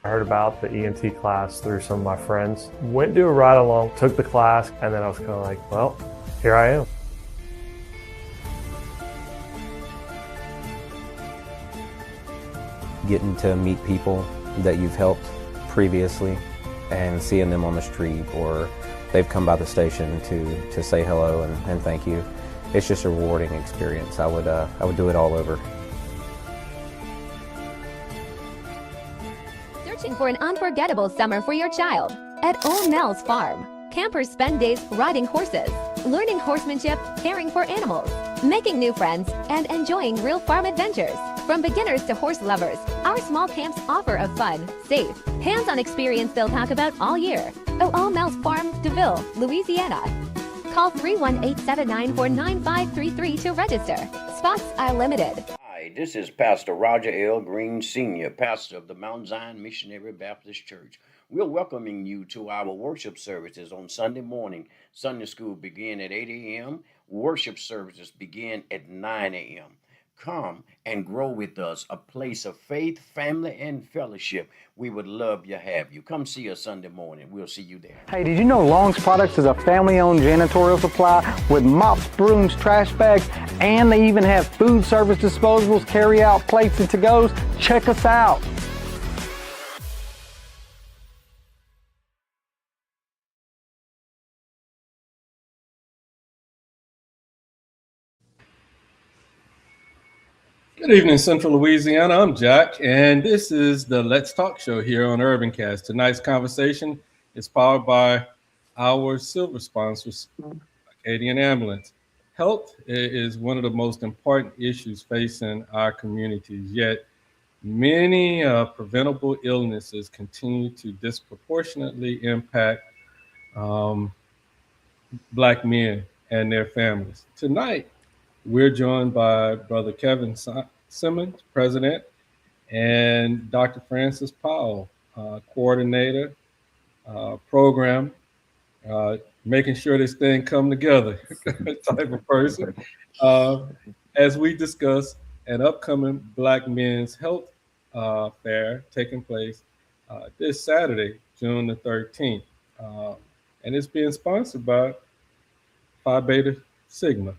I heard about the ENT class through some of my friends. Went to a ride along, took the class, and then I was kind of like, well, here I am. Getting to meet people that you've helped previously and seeing them on the street, or they've come by the station to say hello and thank you. It's just a rewarding experience. I would do it all over. Searching for an unforgettable summer for your child? At Old Nell's Farm, campers spend days riding horses, learning horsemanship, caring for animals, making new friends, and enjoying real farm adventures. From beginners to horse lovers, our small camps offer a fun, safe, hands-on experience they'll talk about all year. Old Nell's Farm, DeVille, Louisiana. Call 318-794-9533 to register. Spots are limited. Hi, this is Pastor Roger L. Green, Sr., pastor of the Mount Zion Missionary Baptist Church. We're welcoming you to our worship services on Sunday morning. Sunday school begin at 8 a.m. Worship services begin at 9 a.m. Come and grow with us, a place of faith, family, and fellowship. We would love to have you. Come see us Sunday morning. We'll see you there. Hey, did you know Long's Products is a family-owned janitorial supply with mops, brooms, trash bags, and they even have food service disposables, carry-out plates, and to-goes? Check us out. Good evening, Central Louisiana. I'm Jack, and this is the Let's Talk show here on UrbanCast. Tonight's conversation is powered by our silver sponsors, Acadian Ambulance. Health is one of the most important issues facing our communities, yet many preventable illnesses continue to disproportionately impact Black men and their families. Tonight, we're joined by Brother Kevin Simmons, President, and Dr. Francis Powell, Coordinator, Program, making sure this thing come together type of person, as we discuss an upcoming Black Men's Health Fair taking place this Saturday, June the 13th. And it's being sponsored by Phi Beta Sigma.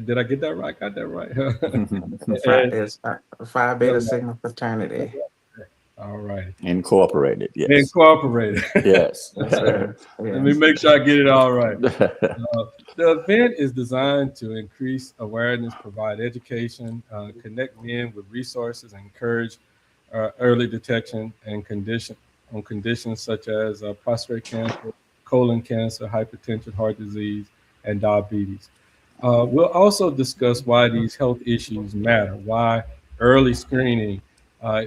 Did I get that right? Got that right. It's Phi Beta Sigma fraternity. All right. Incorporated, yes. Incorporated. Yes. Let me make sure I get it all right. The event is designed to increase awareness, provide education, connect men with resources, and encourage early detection and conditions such as prostate cancer, colon cancer, hypertension, heart disease, and diabetes. We'll also discuss why these health issues matter, why early screening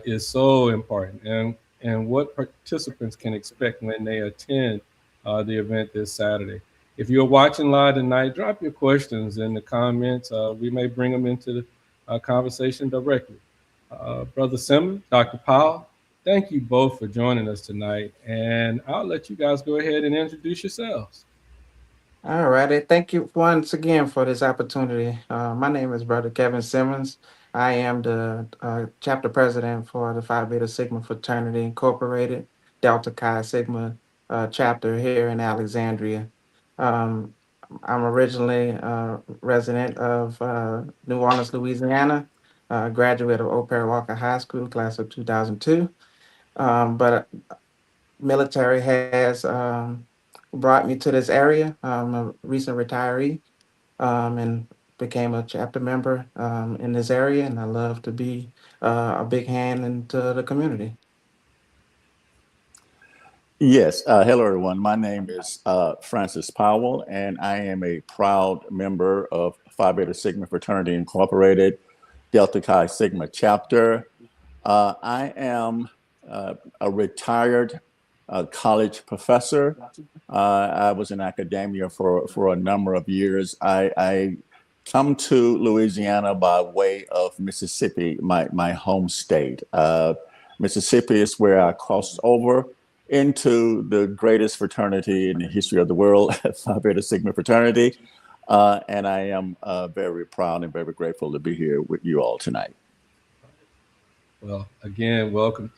is so important, and what participants can expect when they attend the event this Saturday. If you're watching live tonight, drop your questions in the comments. We may bring them into the conversation directly. Brother Simmons, Dr. Powell, thank you both for joining us tonight, and I'll let you guys go ahead and introduce yourselves. All righty. Thank you once again for this opportunity. My name is Brother Kevin Simmons. I am the chapter president for the Phi Beta Sigma Fraternity Incorporated, Delta Chi Sigma chapter here in Alexandria. I'm originally a resident of New Orleans, Louisiana, graduate of Old Perry Walker High School, class of 2002. But military has brought me to this area. I'm a recent retiree and became a chapter member in this area, and I love to be a big hand into the community. Yes. Hello, everyone. My name is Francis Powell, and I am a proud member of Phi Beta Sigma Fraternity Incorporated, Delta Chi Sigma chapter. I am a retired college professor. I was in academia for a number of years. I come to Louisiana by way of Mississippi, my home state. Mississippi is where I crossed over into the greatest fraternity in the history of the world, Phi Beta Sigma fraternity. And I am very proud and very grateful to be here with you all tonight. Well, again, welcome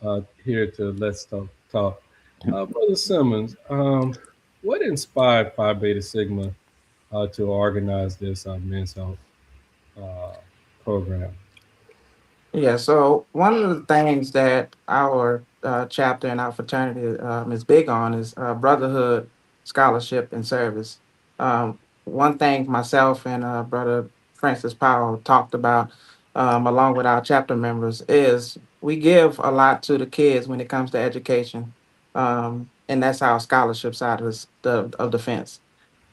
here to Let's Talk. Brother Simmons, what inspired Phi Beta Sigma to organize this men's health uh, program? Yeah, so one of the things that our chapter and our fraternity is big on is brotherhood, scholarship, and service. One thing myself and Brother Francis Powell talked about, along with our chapter members, is we give a lot to the kids when it comes to education, and that's our scholarship side of of defense.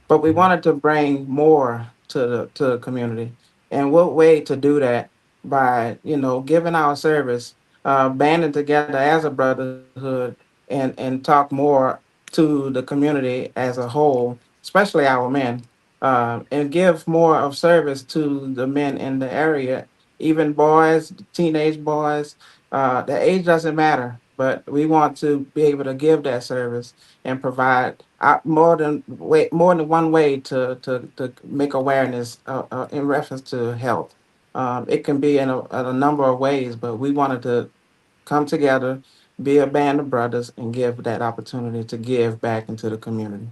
But we wanted to bring more to the community. And what way to do that? By giving our service, banding together as a brotherhood, and talk more to the community as a whole, especially our men, and give more of service to the men in the area, even boys, teenage boys. The age doesn't matter, but we want to be able to give that service and provide more than one way to make awareness in reference to health. It can be in a number of ways, but we wanted to come together, be a band of brothers, and give that opportunity to give back into the community.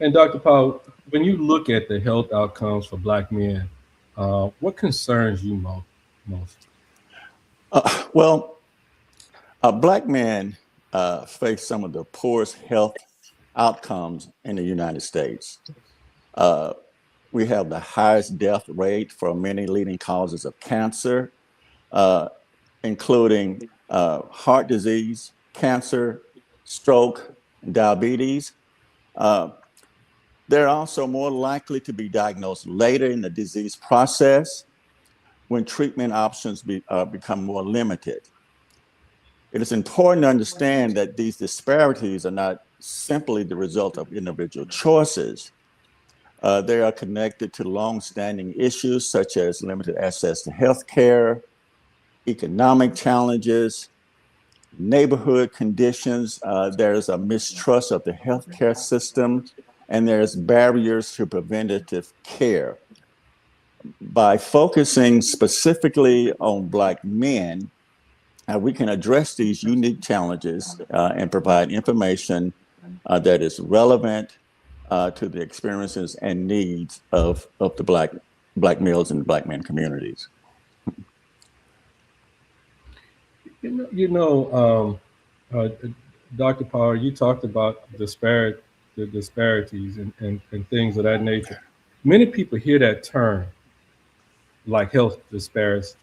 And Dr. Powell, when you look at the health outcomes for Black men, what concerns you most? Well, Black men face some of the poorest health outcomes in the United States. We have the highest death rate for many leading causes of cancer, including heart disease, cancer, stroke, and diabetes. They're also more likely to be diagnosed later in the disease process when treatment options become more limited. It is important to understand that these disparities are not simply the result of individual choices. They are connected to long-standing issues such as limited access to health care, economic challenges, neighborhood conditions. There's a mistrust of the healthcare system, and there's barriers to preventative care. By focusing specifically on Black men, we can address these unique challenges and provide information that is relevant to the experiences and needs of the Black males and Black men communities. Dr. Power, you talked about the disparities and things of that nature. Many people hear that term, like health disparities,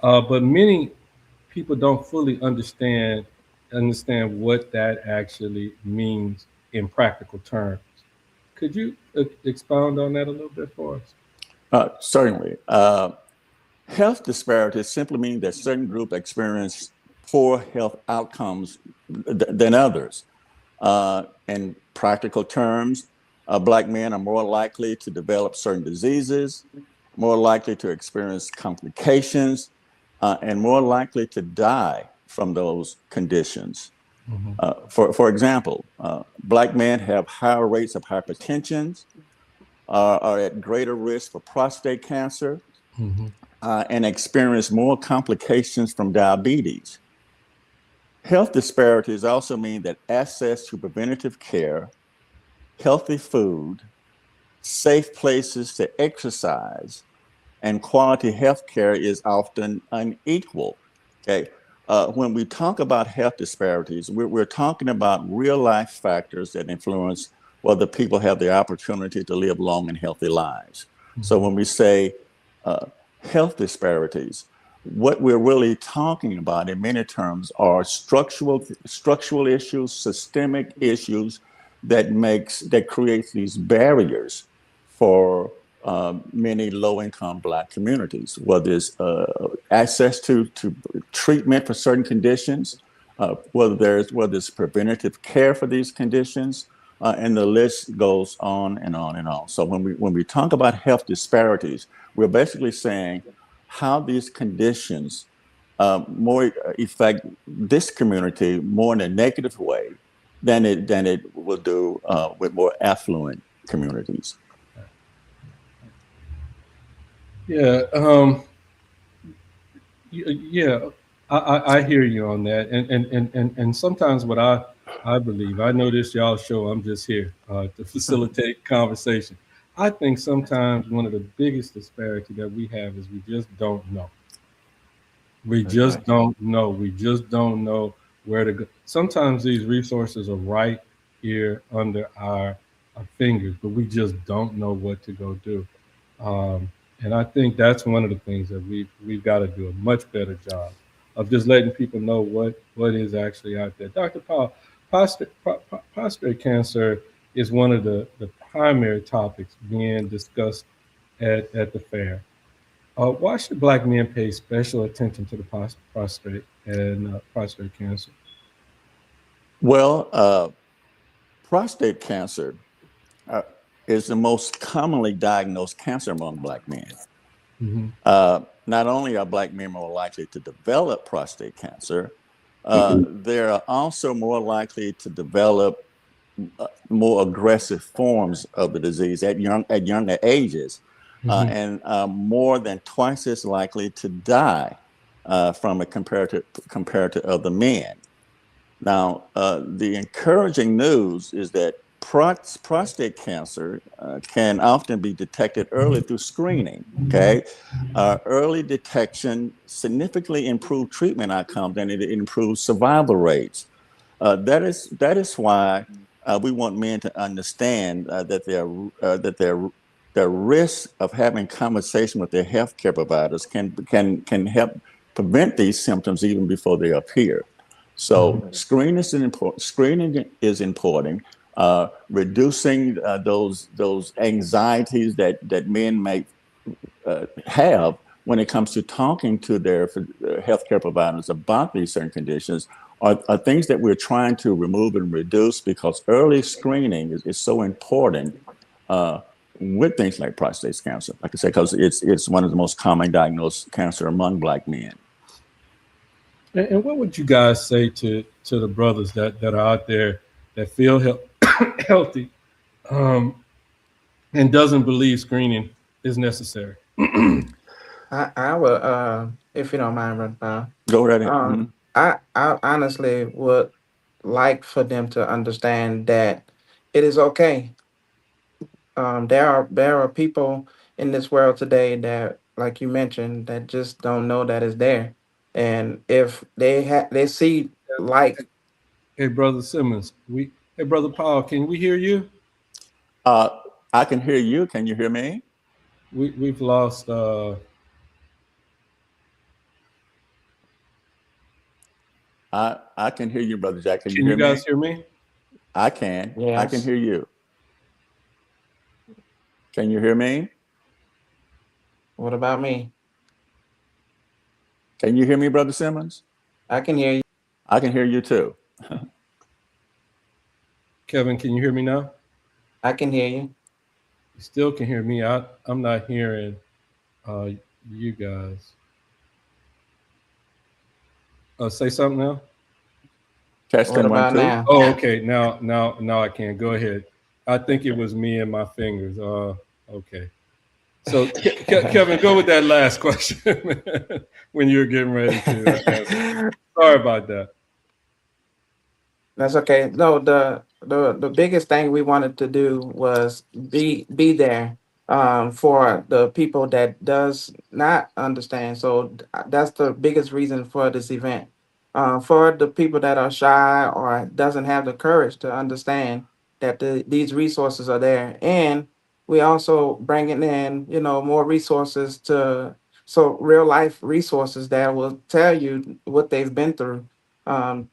but many people don't fully understand what that actually means in practical terms. Could you expound on that a little bit for us? Certainly. Health disparities simply mean that certain groups experience poor health outcomes than others. In practical terms, Black men are more likely to develop certain diseases, more likely to experience complications, and more likely to die from those conditions. Mm-hmm. For example, Black men have higher rates of hypertension, are at greater risk for prostate cancer, mm-hmm. And experience more complications from diabetes. Health disparities also mean that access to preventative care, healthy food, safe places to exercise, and quality health care is often unequal. Okay. When we talk about health disparities, we're talking about real life factors that influence whether people have the opportunity to live long and healthy lives. Mm-hmm. So when we say health disparities, what we're really talking about in many terms are structural issues, systemic issues that creates these barriers for many low-income Black communities, whether it's access to treatment for certain conditions, whether it's preventative care for these conditions, and the list goes on and on and on. So when we talk about health disparities, we're basically saying how these conditions more affect this community more in a negative way than it will do with more affluent communities. Yeah, Yeah, I hear you on that, and sometimes what I believe, I know this y'all show, I'm just here to facilitate conversation. I think sometimes one of the biggest disparity that we have is we just don't know. We just don't know. We just don't know where to go. Sometimes these resources are right here under our fingers, but we just don't know what to go do. And I think that's one of the things that we've got to do a much better job of just letting people know what is actually out there. Dr. Powell, prostate cancer is one of the primary topics being discussed at the fair. Why should Black men pay special attention to the prostate and prostate cancer? Well, prostate cancer uh, is the most commonly diagnosed cancer among Black men. Hmm. Not only are Black men more likely to develop prostate cancer, they're also more likely to develop more aggressive forms of the disease at younger ages, Hmm. and more than twice as likely to die from it compared to other men. Now, the encouraging news is that prostate cancer can often be detected early through screening. Okay, early detection significantly improves treatment outcomes and it improves survival rates. That is why we want men to understand their risk of having conversation with their healthcare providers can help prevent these symptoms even before they appear. So screening is important. Reducing those anxieties that men may have when it comes to talking to their healthcare providers about these certain conditions are things that we're trying to remove and reduce because early screening is so important with things like prostate cancer. Like I said, because it's one of the most common diagnosed cancer among Black men. And what would you guys say to the brothers that are out there that feel healthy and doesn't believe screening is necessary? I would, if you don't mind, Brother Powell. Go right ahead. I honestly would like for them to understand that it is okay. There are people in this world today that, like you mentioned, that just don't know that it's there, and if they see like Hey, Brother Simmons, hey, Brother Powell, can we hear you? I can hear you. Can you hear me? We've lost. I can hear you, Brother Jack. Can Can you you hear guys me? hear me? I can. I can yes, hear you. Can you hear me? what about me? Can you hear me, Brother Simmons? I can hear you. I can hear you too. Kevin, can you hear me now? I can hear you. You still can hear me. I'm not hearing uh, you guys. Say something now. Testing What one, about two. now? Oh, okay. Now I can. Go ahead. I think it was me and my fingers. Okay. So, Kevin, go with that last question when you're getting ready to answer. Sorry about that. That's okay. No, the biggest thing we wanted to do was be there for the people that does not understand. So that's the biggest reason for this event. For the people that are shy or doesn't have the courage to understand that these resources are there, and we also bringing in more resources to so real life resources that will tell you what they've been through,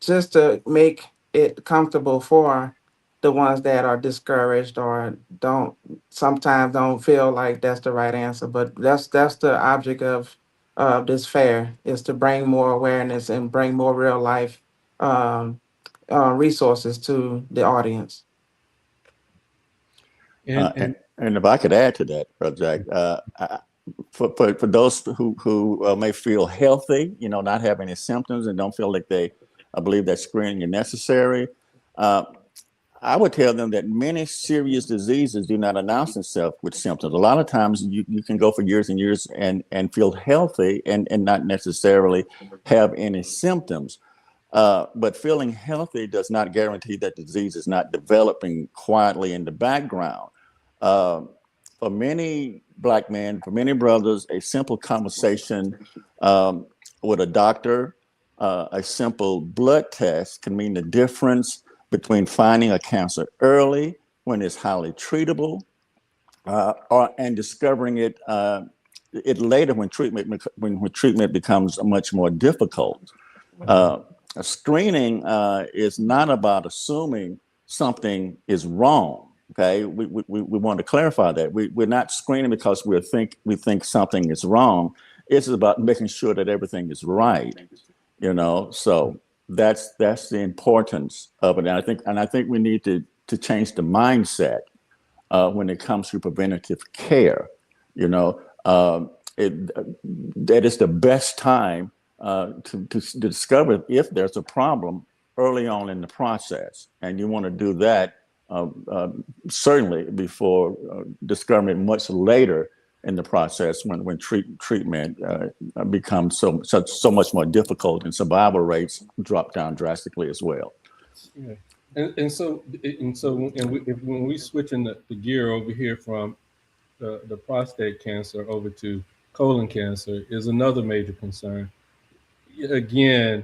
just to make it comfortable for the ones that are discouraged or don't sometimes don't feel like that's the right answer. But that's the object of this fair, is to bring more awareness and bring more real life um, resources to the audience. And And if I could add to that, Brother Jack, for those who may feel healthy, not have any symptoms and don't feel like they believe that screening is necessary, I would tell them that many serious diseases do not announce themselves with symptoms. A lot of times you can go for years and years and feel healthy and not necessarily have any symptoms. But feeling healthy does not guarantee that the disease is not developing quietly in the background. For many Black men, for many brothers, a simple conversation with a doctor, a simple blood test can mean the difference between finding a cancer early when it's highly treatable, and discovering it later when treatment becomes much more difficult. Screening is not about assuming something is wrong. Okay, we want to clarify that we're not screening because we think something is wrong. It's about making sure that everything is right. So that's the importance of it. And I think we need to change the mindset when it comes to preventative care. That is the best time to discover if there's a problem early on in the process, and you want to do that certainly before discovering it much later in the process when treatment becomes so much more difficult and survival rates drop down drastically as well. Yeah. And so when we switch in the gear over here from the prostate cancer over to colon cancer is another major concern. Again,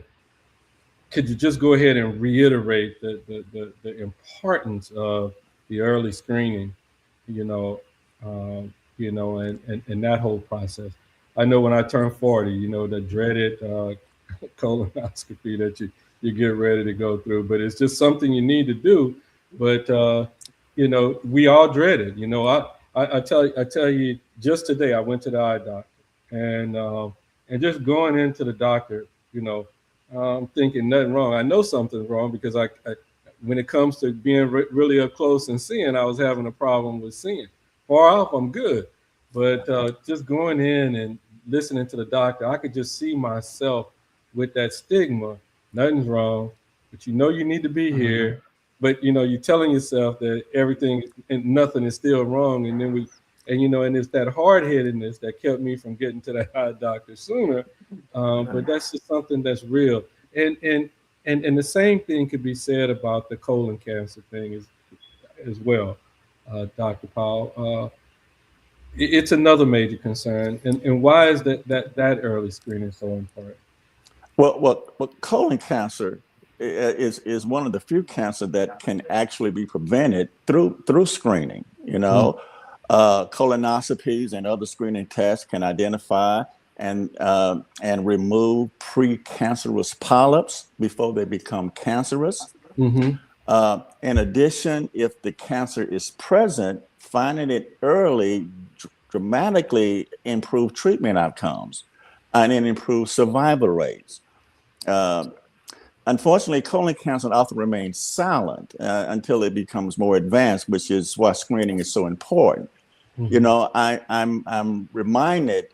could you just go ahead and reiterate the importance of the early screening, and that whole process? I know when I turned 40, the dreaded colonoscopy that you get ready to go through, but it's just something you need to do. But we all dread it. I tell you, just today I went to the eye doctor, and just going into the doctor, I'm thinking nothing wrong. I know something's wrong because I when it comes to being really up close and seeing, I was having a problem with seeing. Far off, I'm good, but just going in and listening to the doctor, I could just see myself with that stigma. Nothing's wrong, but you need to be here. But you're telling yourself that everything and nothing is still wrong, and then and it's that hard-headedness that kept me from getting to that eye doctor sooner. But that's just something that's real. And the same thing could be said about the colon cancer thing as well, Dr. Powell. It's another major concern. And why is that early screening so important? Well, colon cancer is one of the few cancers that can actually be prevented through screening. Colonoscopies and other screening tests can identify and remove precancerous polyps before they become cancerous. In addition, if the cancer is present, finding it early dramatically improves treatment outcomes and it improves survival rates. Unfortunately, colon cancer often remains silent until it becomes more advanced, which is why screening is so important. I'm reminded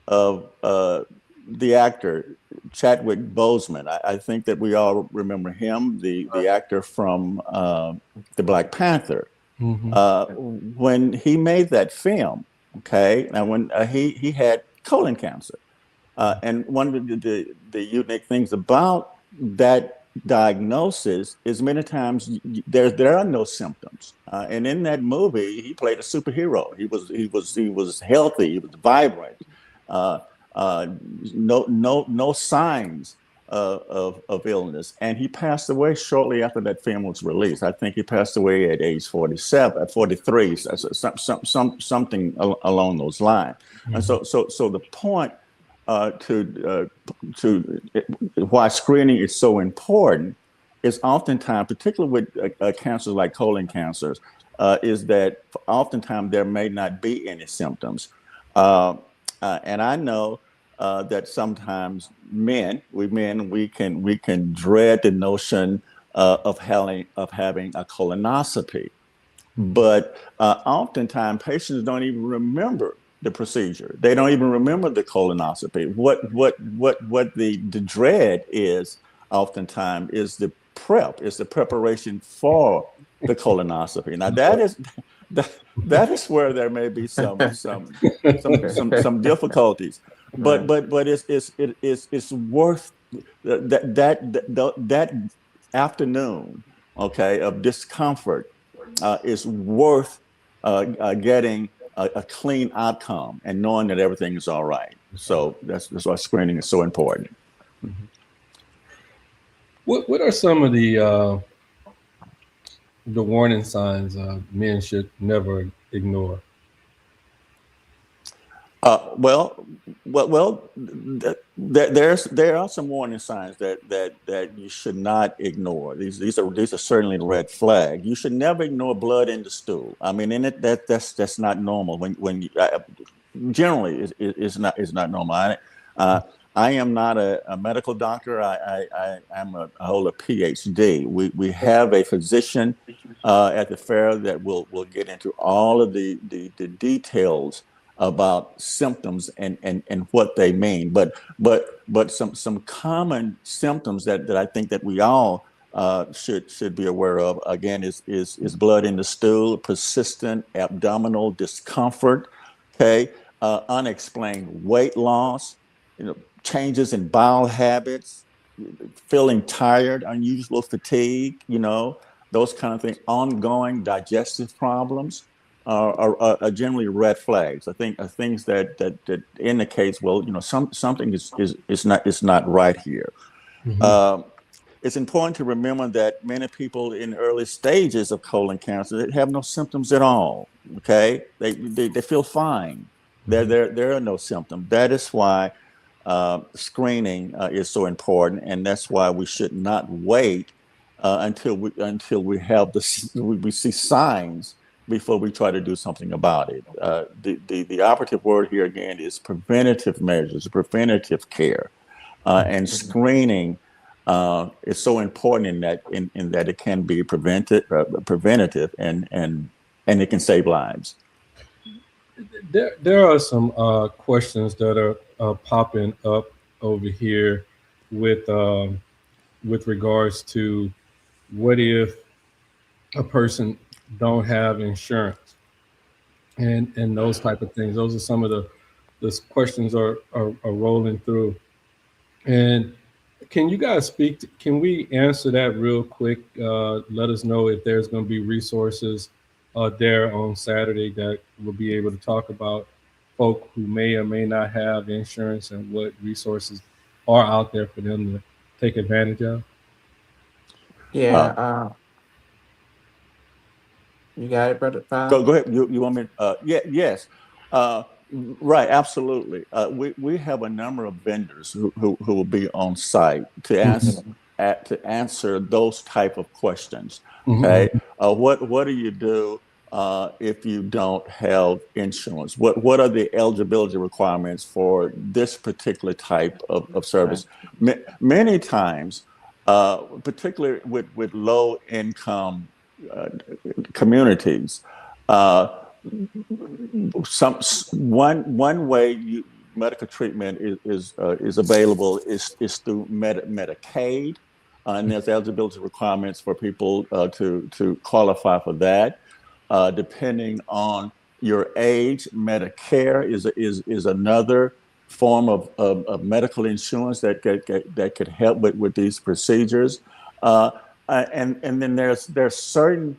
of the actor Chadwick Boseman. I think that we all remember him, the actor from the Black Panther. When he made that film, and when he had colon cancer, and one of the unique things about that diagnosis is many times there are no symptoms, and in that movie he played a superhero. He was healthy, he was vibrant, no signs of illness, and he passed away shortly after that film was released. I think he passed away at age 43, something along those lines. And so the point to why screening is so important is oftentimes, particularly with cancers like colon cancers, is that oftentimes there may not be any symptoms. And I know that sometimes we can dread the notion of having a colonoscopy, but oftentimes patients don't even remember the procedure. They don't even remember the colonoscopy. What the dread is oftentimes is the preparation for the colonoscopy. Now that is where there may be some difficulties, but it's worth that afternoon, okay, of discomfort is worth getting a clean outcome and knowing that everything is all right. So that's why screening is so important. What are some of the warning signs men should never ignore? There are some warning signs that you should not ignore. These are certainly red flag. You should never ignore blood in the stool. I mean, that's not normal. When generally is not normal. I am not a medical doctor. I hold a PhD. We have a physician at the fair that will get into all of the details about symptoms and what they mean. But some common symptoms that I think that we all should be aware of, again, is blood in the stool, persistent abdominal discomfort, okay, unexplained weight loss, changes in bowel habits, feeling tired, unusual fatigue, those kind of things, ongoing digestive problems are generally red flags. I think are things that indicates, well, something is not right here. Mm-hmm. It's important to remember that many people in early stages of colon cancer have no symptoms at all. Okay, they feel fine. There are no symptoms. That is why screening is so important, and that's why we should not wait until we have we see signs before we try to do something about it. The operative word here again is preventative measures, preventative care, and screening is so important in that it can be preventative and it can save lives. There are some questions that are popping up over here with regards to what if a person don't have insurance and those type of things. Those are some of the questions are rolling through. And can you guys can we answer that real quick? Let us know if there's going to be resources there on Saturday that will be able to talk about folk who may or may not have insurance and what resources are out there for them to take advantage of. Yeah. You got it, Brother Powell? Go ahead. You want me? Yes. Right. Absolutely. We have a number of vendors who will be on site to answer those type of questions. Okay. What do you do if you don't have insurance? What are the eligibility requirements for this particular type of service? Many times, particularly with low income communities, one way medical treatment is available is through Medicaid, and there's eligibility requirements for people to qualify for that. Depending on your age, Medicare is another form of medical insurance that could help with these procedures. And then there's certain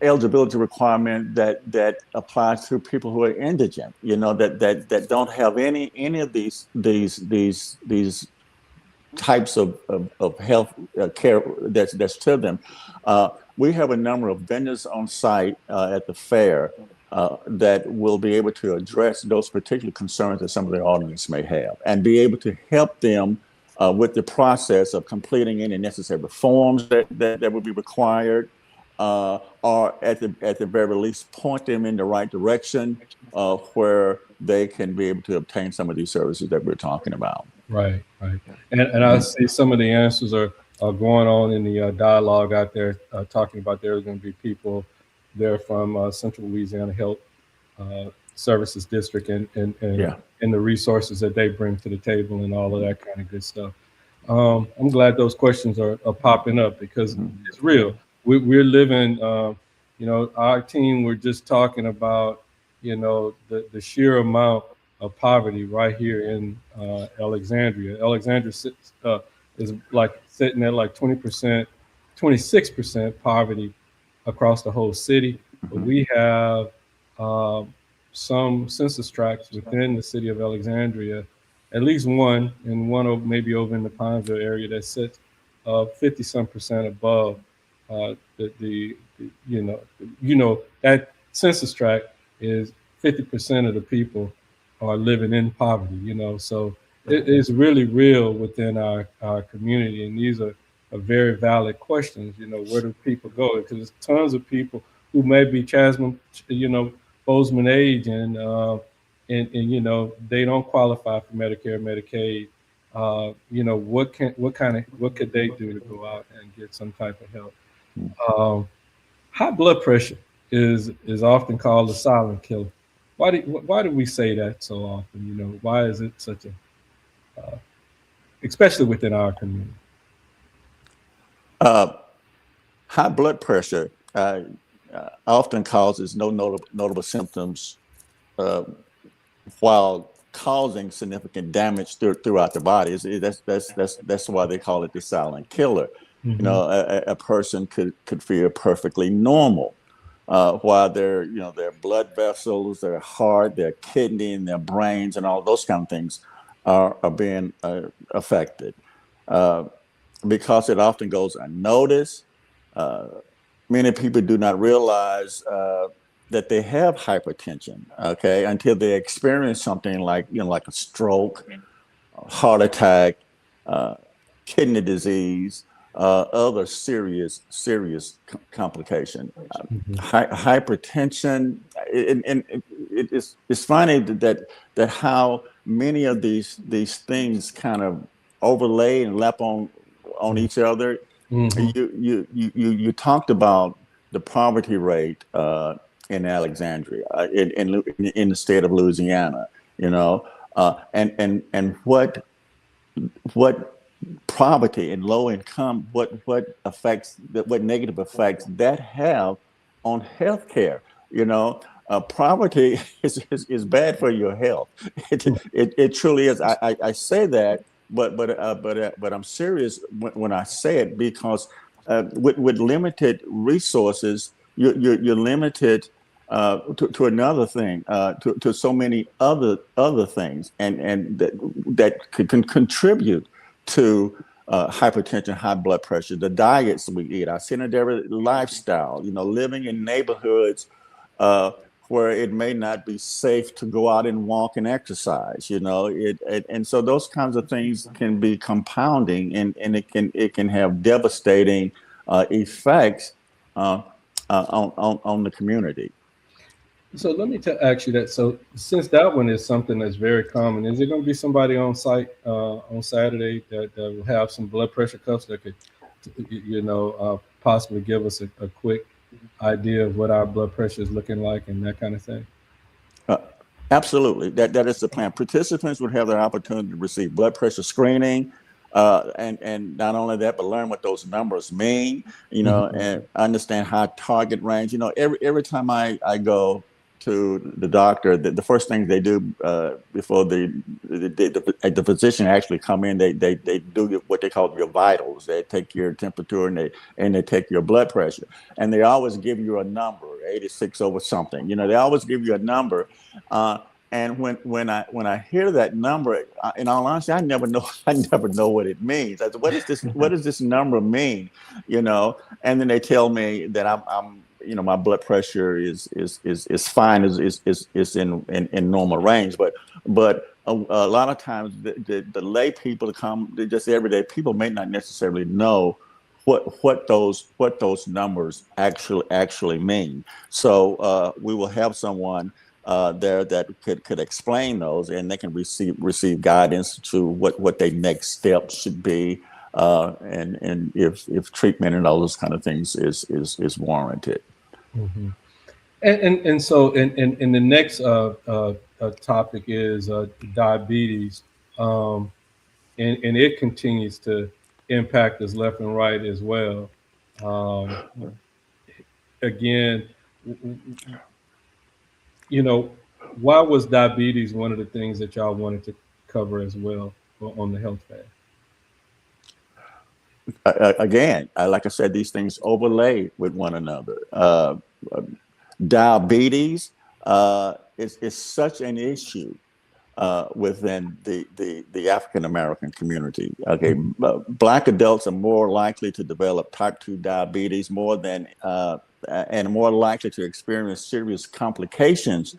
eligibility requirement that applies to people who are indigent, that don't have any of these types of health care that's to them. We have a number of vendors on site at the fair that will be able to address those particular concerns that some of the audience may have, and be able to help them with the process of completing any necessary forms that would be required, or at the very least point them in the right direction where they can be able to obtain some of these services that we're talking about. Right. And I see some of the answers are going on in the dialogue out there, talking about there's going to be people there from Central Louisiana Health Services District and the resources that they bring to the table and all of that kind of good stuff. I'm glad those questions are popping up because it's real. we're living, you know, our team, we're just talking about, you know, the sheer amount of poverty right here in Alexandria. Alexandria is like sitting at like 20%, 26% poverty across the whole city. But we have some census tracts within the city of Alexandria, at least one, and one maybe over in the Pineville area that sits 50-some% above the you know that census tract is 50% of the people are living in poverty. You know, so it is really real within our community, and these are very valid questions. You know, where do people go? Because there's tons of people who may be Chasm, you know, Bozeman age, and you know, they don't qualify for Medicare, Medicaid. You know, what could they do to go out and get some type of help? High blood pressure is often called a silent killer. Why do we say that so often? You know, why is it such a, especially within our community? High blood pressure often causes no notable symptoms while causing significant damage throughout the body. That's why they call it the silent killer. You know, a person could feel perfectly normal while their blood vessels, their heart, their kidney, and their brains, and all those kind of things are being affected because it often goes unnoticed. Many people do not realize that they have hypertension, okay, until they experience something like a stroke, heart attack, kidney disease, other serious complication. Hypertension, and it's funny that how many of these things kind of overlay and lap on each other. You talked about the poverty rate in Alexandria, in the state of Louisiana, you know, and what poverty and low income, what negative effects that have on healthcare. You know, poverty is bad for your health. It truly is. I say that, but I'm serious when I say it, because with limited resources, you're limited to another thing, to so many other things, and that can contribute to hypertension, high blood pressure, the diets we eat, our sedentary lifestyle, you know, living in neighborhoods where it may not be safe to go out and walk and exercise, you know, and so those kinds of things can be compounding, and it can have devastating effects on the community. So let me ask you that. So since that one is something that's very common, is there going to be somebody on site on Saturday that will have some blood pressure cuffs that could, you know, possibly give us a quick idea of what our blood pressure is looking like and that kind of thing? Absolutely. That is the plan. Participants would have their opportunity to receive blood pressure screening, and not only that, but learn what those numbers mean, you know, and understand how target range. You know, every time I go to the doctor, the first thing they do before the physician actually come in, they do what they call your vitals. They take your temperature and they take your blood pressure, and they always give you a number, 86 over something. You know, they always give you a number. And when I hear that number, in all honesty, I never know what it means. I said, what does this number mean? You know, and then they tell me that I'm you know, my blood pressure is fine, is in normal range. But a lot of times the lay people come, just everyday people, may not necessarily know what those numbers actually mean. So we will have someone there that could explain those, and they can receive guidance to what their next steps should be, and if treatment and all those kind of things is warranted. And so in the next topic is diabetes, and it continues to impact us left and right as well. Again, you know, why was diabetes one of the things that y'all wanted to cover as well on the health fair? Again, like I said, these things overlay with one another. Diabetes is such an issue within the African American community. Okay, Black adults are more likely to develop type 2 diabetes and more likely to experience serious complications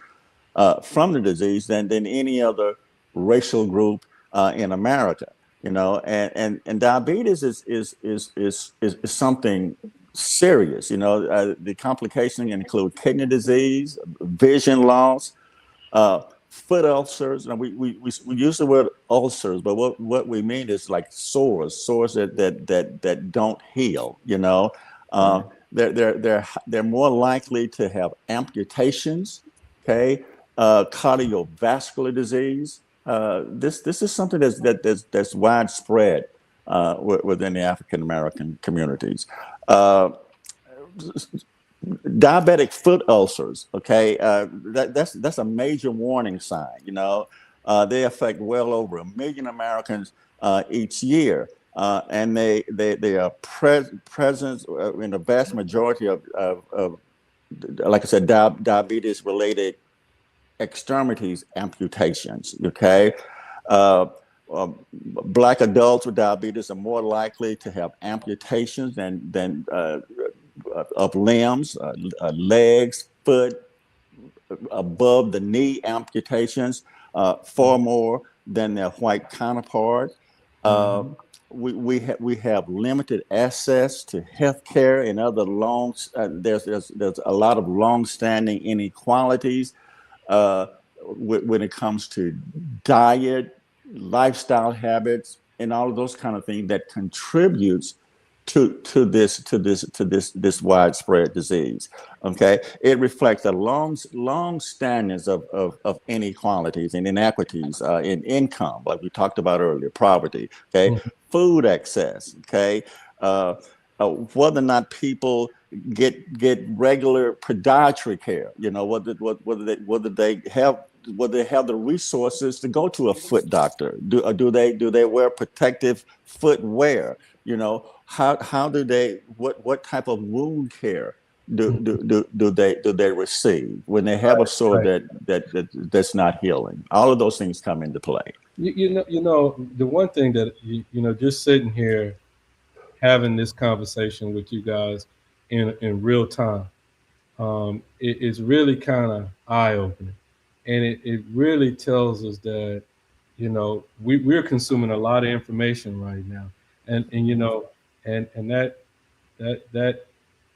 from the disease than any other racial group in America. And diabetes is something serious. The complications include kidney disease, vision loss, foot ulcers. And we use the word ulcers, but what we mean is like sores that don't heal. They're more likely to have amputations. Okay, cardiovascular disease. This is something that's widespread within the African American communities. Diabetic foot ulcers. Okay, that's a major warning sign. They affect well over 1 million Americans each year, and they are present in the vast majority of like I said, diabetes related extremities amputations. Okay. Black adults with diabetes are more likely to have amputations than of limbs, legs, foot, above the knee amputations, far more than their white counterpart. We have limited access to healthcare and other there's a lot of long-standing inequalities when it comes to diet, lifestyle habits, and all of those kind of things that contributes to this widespread disease. Okay, it reflects the long standings of inequalities and inequities in income, like we talked about earlier, poverty. Okay, food access. Okay, whether or not people get regular podiatry care. Whether they have the resources to go to a foot doctor. Do they wear protective footwear? How do they what type of wound care do they receive when they have a sore that's not healing? All of those things come into play. The one thing that just sitting here having this conversation with you guys in real time, it is really kind of eye-opening, and it really tells us that we're consuming a lot of information right now, and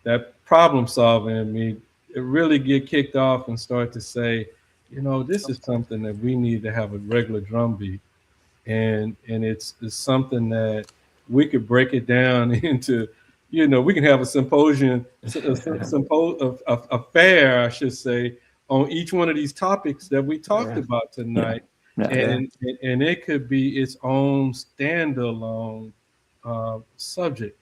that problem solving in me, it really get kicked off and start to say, this is something that we need to have a regular drumbeat, and it's something that we could break it down into. We can have a symposium, a fair, I should say, on each one of these topics that we talked about tonight. And it could be its own standalone subject.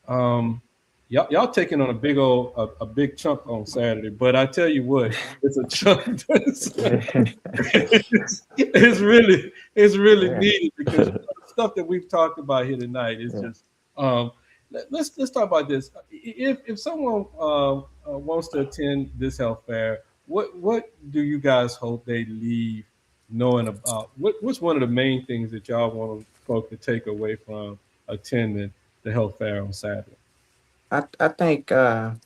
Y'all taking on a big chunk on Saturday, but I tell you what, it's a chunk. It's really needed, because the stuff that we've talked about here tonight is just. Let's talk about this. If someone wants to attend this health fair, what do you guys hope they leave knowing about? What's one of the main things that y'all want folks to take away from attending the health fair on Saturday? I think one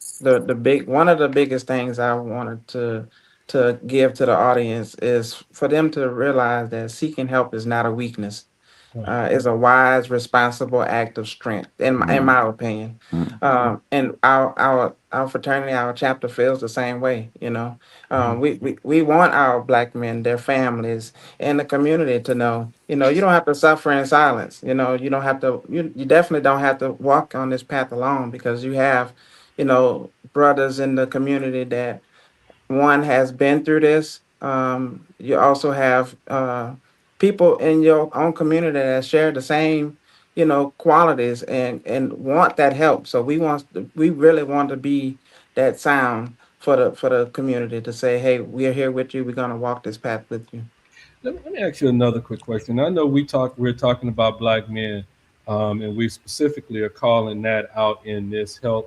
of the biggest things I wanted to give to the audience is for them to realize that seeking help is not a weakness. Is a wise, responsible act of strength, in my opinion. And our fraternity, our chapter feels the same way. We want our Black men, their families, and the community to know. You don't have to suffer in silence. You don't have to. You definitely don't have to walk on this path alone, because you have, brothers in the community that one has been through this. You also have people in your own community that share the same, qualities and want that help. So we really want to be that sound for the community to say, hey, we're here with you. We're going to walk this path with you. Let me ask you another quick question. I know we're talking about Black men, and we specifically are calling that out in this health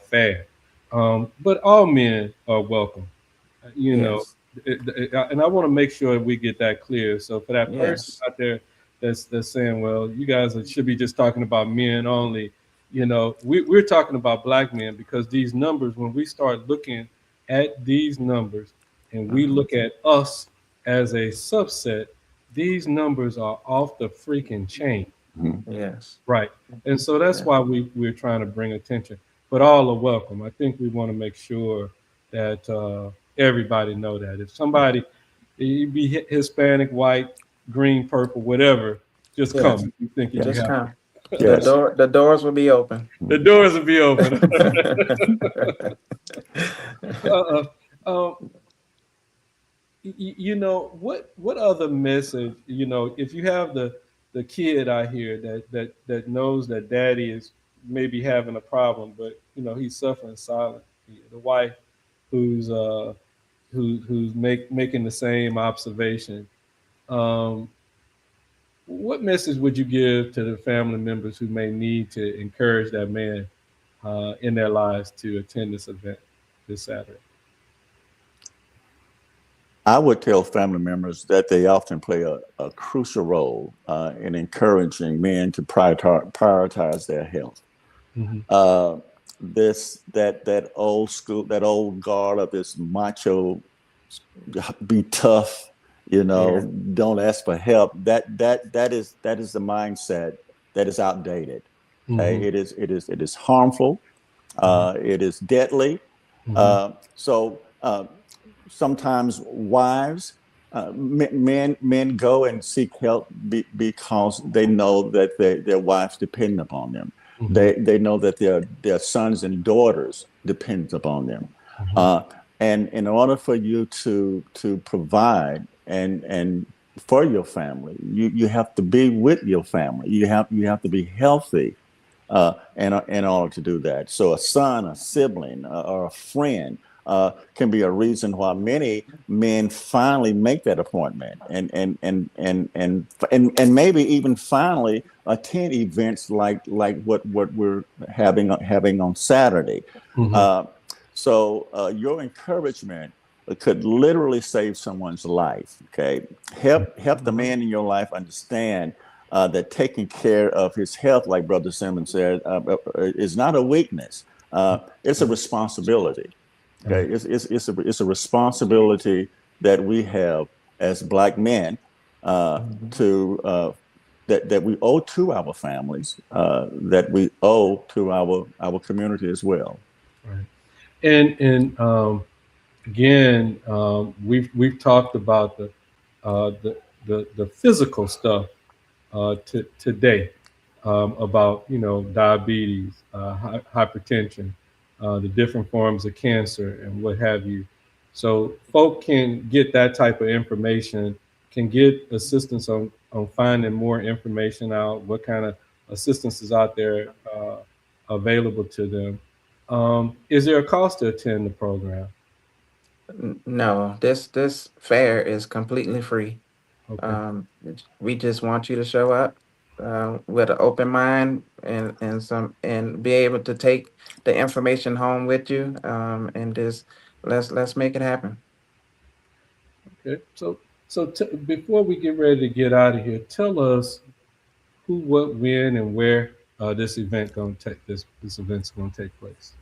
fair. But all men are welcome, you know, Yes. and I want to make sure we get that clear. So for that person Yes. out there that's saying, well, you guys should be just talking about men only, we're talking about Black men, because these numbers, when we start looking at these numbers and we look at us as a subset, these numbers are off the freaking chain. Yes. Right. And so that's why we're trying to bring attention. But all are welcome. I think we want to make sure that everybody know that. If somebody, you be Hispanic, white, green, purple, whatever, just come. If you think you Just have come. Yes. The doors will be open. the doors will be open. What other message, if you have the kid out here that knows that daddy is maybe having a problem, but he's suffering silently, the wife who's making the same observation, what message would you give to the family members who may need to encourage that man in their lives to attend this event this Saturday? I would tell family members that they often play a crucial role in encouraging men to prioritize their health. Mm-hmm. That old school, that old guard of this macho, be tough, don't ask for help. That is the mindset that is outdated. Mm-hmm. It is harmful. It is deadly. So sometimes wives, men go and seek help because they know that their wives depend upon them. Mm-hmm. They know that their sons and daughters depend upon them. And in order for you to provide and for your family, you have to be with your family. You have to be healthy in order to do that. So a son, a sibling, or a friend can be a reason why many men finally make that appointment and maybe even finally attend events like what we're having on Saturday. Mm-hmm. So your encouragement could literally save someone's life. Okay, help the man in your life understand that taking care of his health, like Brother Simmons said, is not a weakness. It's a responsibility. Okay, it's a responsibility that we have as Black men to that we owe to our families, that we owe to our community as well. Right. And again, we've talked about the physical stuff today, about diabetes, hypertension, the different forms of cancer and what have you. So folk can get that type of information, can get assistance on finding more information out, what kind of assistance is out there available to them. Is there a cost to attend the program? No, this fair is completely free. Okay. We just want you to show up with an open mind and be able to take the information home with you, and just let's make it happen. Okay. So before we get ready to get out of here, tell us who, what, when, and where this event's going to take place.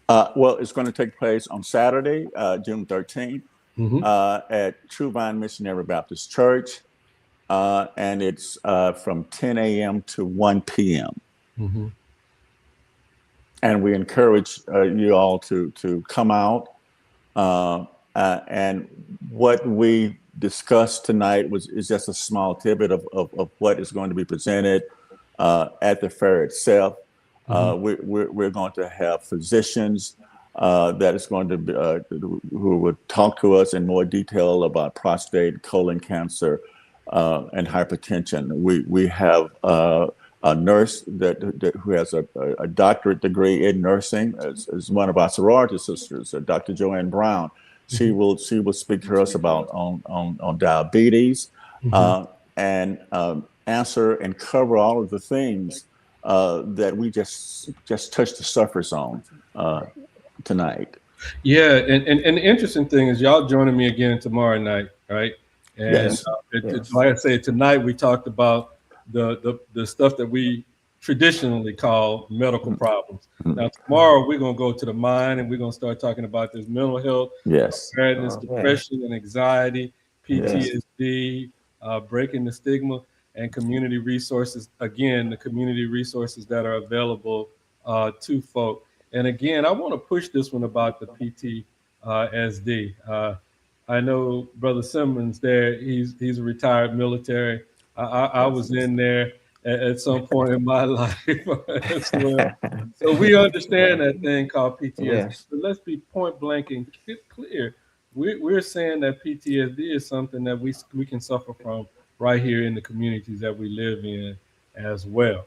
Well, it's going to take place on Saturday, June 13th, at True Vine Missionary Baptist Church, and it's from 10 a.m. to 1 p.m. Mm-hmm. And we encourage you all to come out. And what we discussed tonight is just a small tidbit of what is going to be presented at the fair itself. We're going to have physicians that is going to be, who would talk to us in more detail about prostate, colon cancer, and hypertension. We have a nurse who has a doctorate degree in nursing, as one of our sorority sisters, Dr. Joanne Brown. She will speak to us about on diabetes, and answer and cover all of the things that we just touched the surface on tonight. Yeah, and the interesting thing is y'all joining me again tomorrow night, right? And Yes. like I said, tonight we talked about the stuff that we traditionally call medical problems. Now tomorrow we're gonna go to the mind, and we're gonna start talking about this mental health, Yes. awareness, depression and anxiety, PTSD, breaking the stigma, and community resources. Again, the community resources that are available to folk. And again, I want to push this one about the PTSD. I know Brother Simmons there. He's a retired military. I was in there at some point in my life as well. So we understand that thing called PTSD. Yes. But let's be point blank and clear. We're saying that PTSD is something that we can suffer from right here in the communities that we live in as well.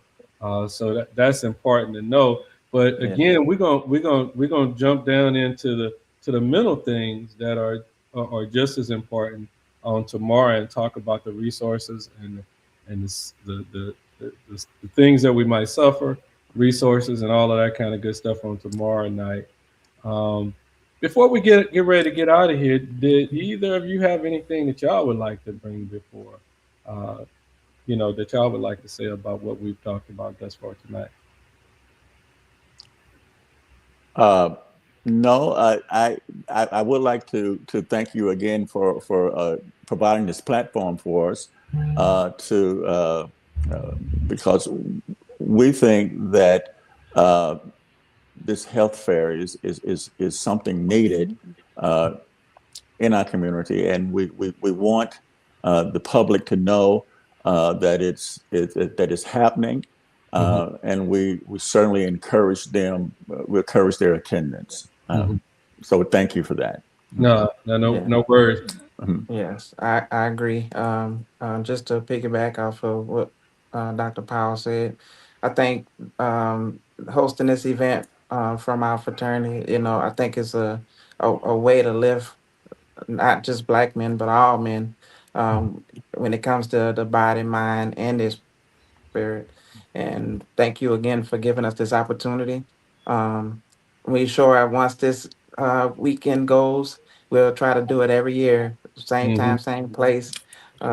So that's important to know. But again, we're gonna jump down into the mental things that are just as important on tomorrow, and talk about the resources and the things that we might suffer, resources, and all of that kind of good stuff on tomorrow night. Before we get ready to get out of here, did either of you have anything that y'all would like to bring before, that y'all would like to say about what we've talked about thus far tonight? No, I would like to thank you again for providing this platform for us, because we think that this health fair is something needed in our community, and we want the public to know that it's happening. And we certainly encourage them. We encourage their attendance. So thank you for that. No worries. Yes, I agree. Just to piggyback off of what Dr. Powell said, I think hosting this event from our fraternity, I think is a way to lift not just Black men, but all men, when it comes to the body, mind, and the spirit. And thank you again for giving us this opportunity. We sure once this weekend goes, we'll try to do it every year, same time, same place,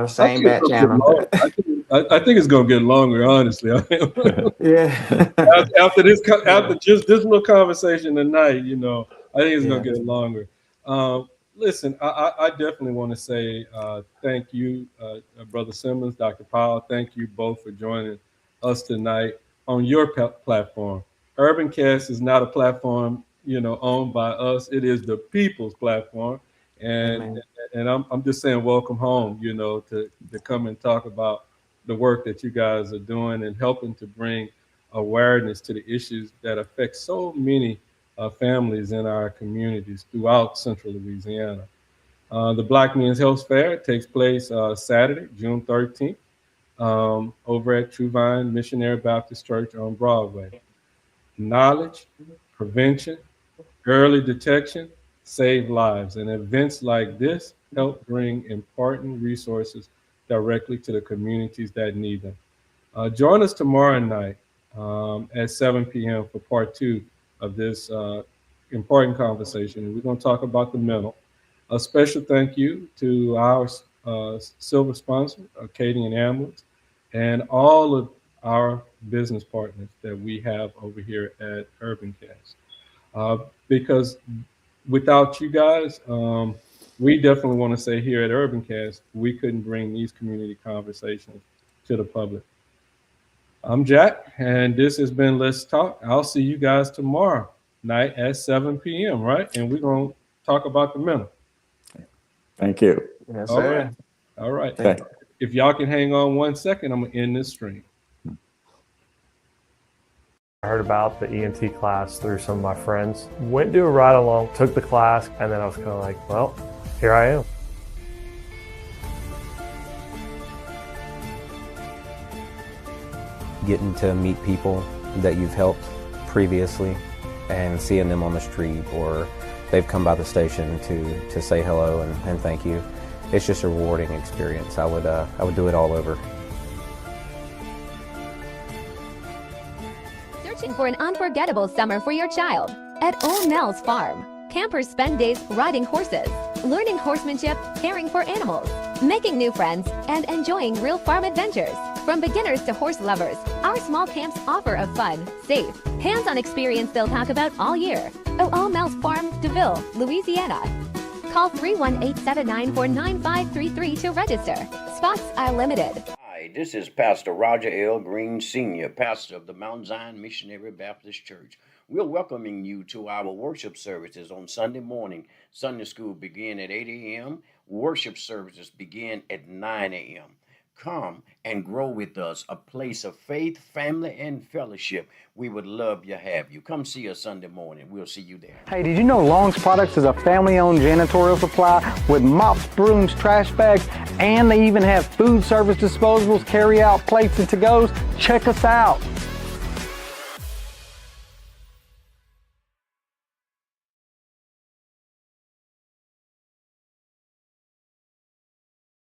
same bat channel. I think it's gonna get longer, honestly. Yeah. after just this little conversation tonight, I think it's gonna get longer. Listen, I definitely want to say thank you, Brother Simmons, Dr. Powell. Thank you both for joining us tonight on your platform. UrbanCast is not a platform, owned by us. It is the people's platform, and I'm just saying, welcome home. To come and talk about the work that you guys are doing and helping to bring awareness to the issues that affect so many families in our communities throughout Central Louisiana. The Black Men's Health Fair takes place Saturday, June 13th. Over at True Vine Missionary Baptist Church on Broadway. Knowledge, prevention, early detection save lives, and events like this help bring important resources directly to the communities that need them. Join us tomorrow night at 7 p.m. for part 2 of this important conversation. We're going to talk about the mental. A special thank you to our silver sponsor, Acadian Ambulance, and all of our business partners that we have over here at UrbanCast. Because without you guys, we definitely want to say here at UrbanCast, we couldn't bring these community conversations to the public. I'm Jack, and this has been Let's Talk. I'll see you guys tomorrow night at 7 p.m., right? And we're going to talk about the mental. Thank you. Yes, All sir. right. All right. Okay. If y'all can hang on 1 second, I'm going to end this stream. I heard about the ENT class through some of my friends. Went to a ride along, took the class, and then I was kind of like, well, here I am. getting to meet people that you've helped previously and seeing them on the street, or they've come by the station to say hello and thank you. It's just a rewarding experience. I would do it all over. Searching for an unforgettable summer for your child? At Old Nell's Farm, campers spend days riding horses, learning horsemanship, caring for animals, making new friends, and enjoying real farm adventures. From beginners to horse lovers, our small camps offer a fun, safe, hands-on experience they'll talk about all year. Old Nell's Farm, DeVille, Louisiana. Call 318-794-9533 to register. Spots are limited. Hi, this is Pastor Roger L. Green Sr., pastor of the Mount Zion Missionary Baptist Church. We're welcoming you to our worship services on Sunday morning. Sunday school begin at 8 a.m. Worship services begin at 9 a.m. Come and grow with us, a place of faith, family, and fellowship. We would love to have you. Come see us Sunday morning. We'll see you there. Hey, did you know Long's Products is a family-owned janitorial supply with mops, brooms, trash bags, and they even have food service disposables, carry-out plates, and to-goes? Check us out.